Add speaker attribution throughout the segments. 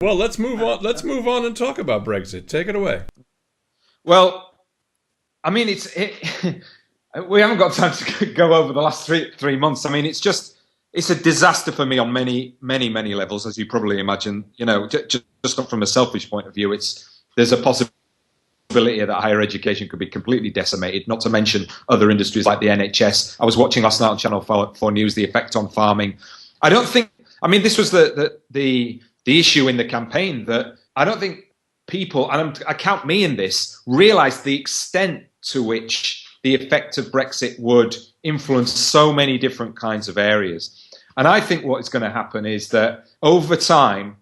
Speaker 1: Well, let's move on. Let's move on and talk about Brexit. Take it away.
Speaker 2: Well, I mean, we haven't got time to go over the last three months. I mean, it's a disaster for me on many levels, as you probably imagine. You know, just not from a selfish point of view. There's a possibility that higher education could be completely decimated. Not to mention other industries like the NHS. I was watching last night on Channel 4 News the effect on farming. I don't think. I mean, this was the issue in the campaign, that I don't think people, and I count me in this, realised the extent to which the effect of Brexit would influence so many different kinds of areas. And I think what is going to happen is that over time,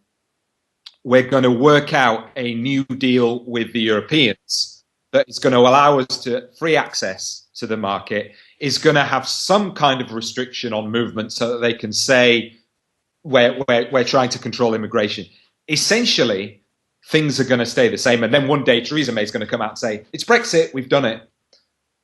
Speaker 2: we're going to work out a new deal with the Europeans that is going to allow us to free access to the market, is going to have some kind of restriction on movement so that they can say, we're trying to control immigration. Essentially, things are going to stay the same. And then one day, Theresa May is going to come out and say, it's Brexit, we've done it.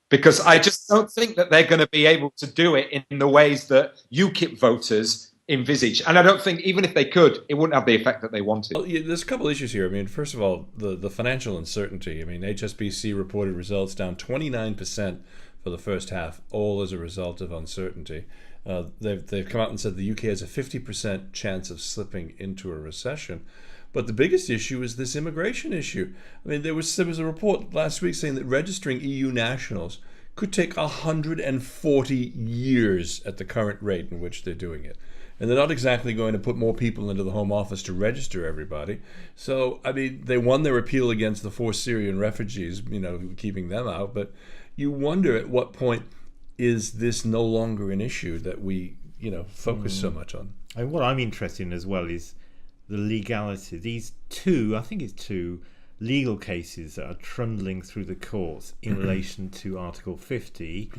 Speaker 2: Because I just don't think that they're going to be able to do it in the ways that UKIP voters envisage. And I don't think, even if they could, it wouldn't have the effect that they wanted.
Speaker 1: Well, yeah, there's a couple issues here. I mean, first of all, the financial uncertainty. I mean, HSBC reported results down 29% for the first half, all as a result of uncertainty. They've come out and said the UK has a 50% chance of slipping into a recession. But the biggest issue is this immigration issue. I mean, there was a report last week saying that registering EU nationals could take 140 years at the current rate in which they're doing it. And they're not exactly going to put more people into the Home Office to register everybody. So, I mean, they won their appeal against the forced Syrian refugees, you know, keeping them out. But you wonder at what point is this no longer an issue that we, you know, focus so much on.
Speaker 3: And what I'm interested in as well is the legality. These two, I think it's two legal cases that are trundling through the courts in relation to Article 50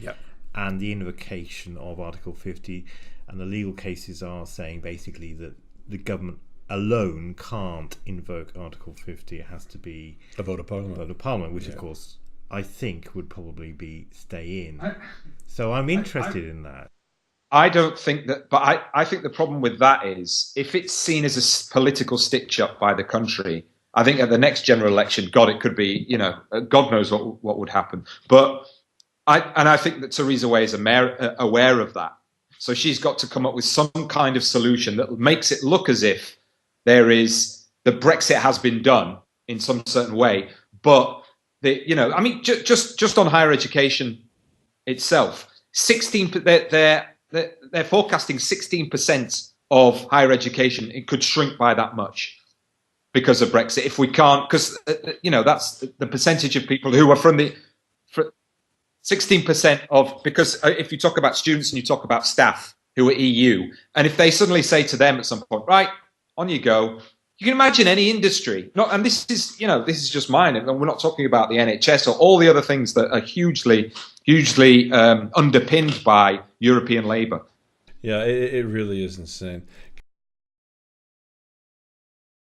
Speaker 3: and the invocation of Article 50. And the legal cases are saying basically that the government alone can't invoke Article 50. It has to be
Speaker 1: a vote of Parliament.
Speaker 3: Which of course I think would probably be stay in. So I'm interested in that.
Speaker 2: I don't think that, but I think the problem with that is if it's seen as a political stitch-up by the country, I think at the next general election, God, it could be, you know, God knows what would happen. But I think that Theresa May is aware of that. So she's got to come up with some kind of solution that makes it look as if the Brexit has been done in some certain way. But, you know, I mean, just on higher education itself, they're forecasting 16% of higher education. It could shrink by that much because of Brexit. If we can't, because, you know, that's the percentage of people who are from 16% of, because if you talk about students and you talk about staff who are EU, and if they suddenly say to them at some point, right, on you go, you can imagine any industry, and this is, you know, this is just mine, and we're not talking about the NHS or all the other things that are hugely underpinned by European labour.
Speaker 1: Yeah, it really is insane.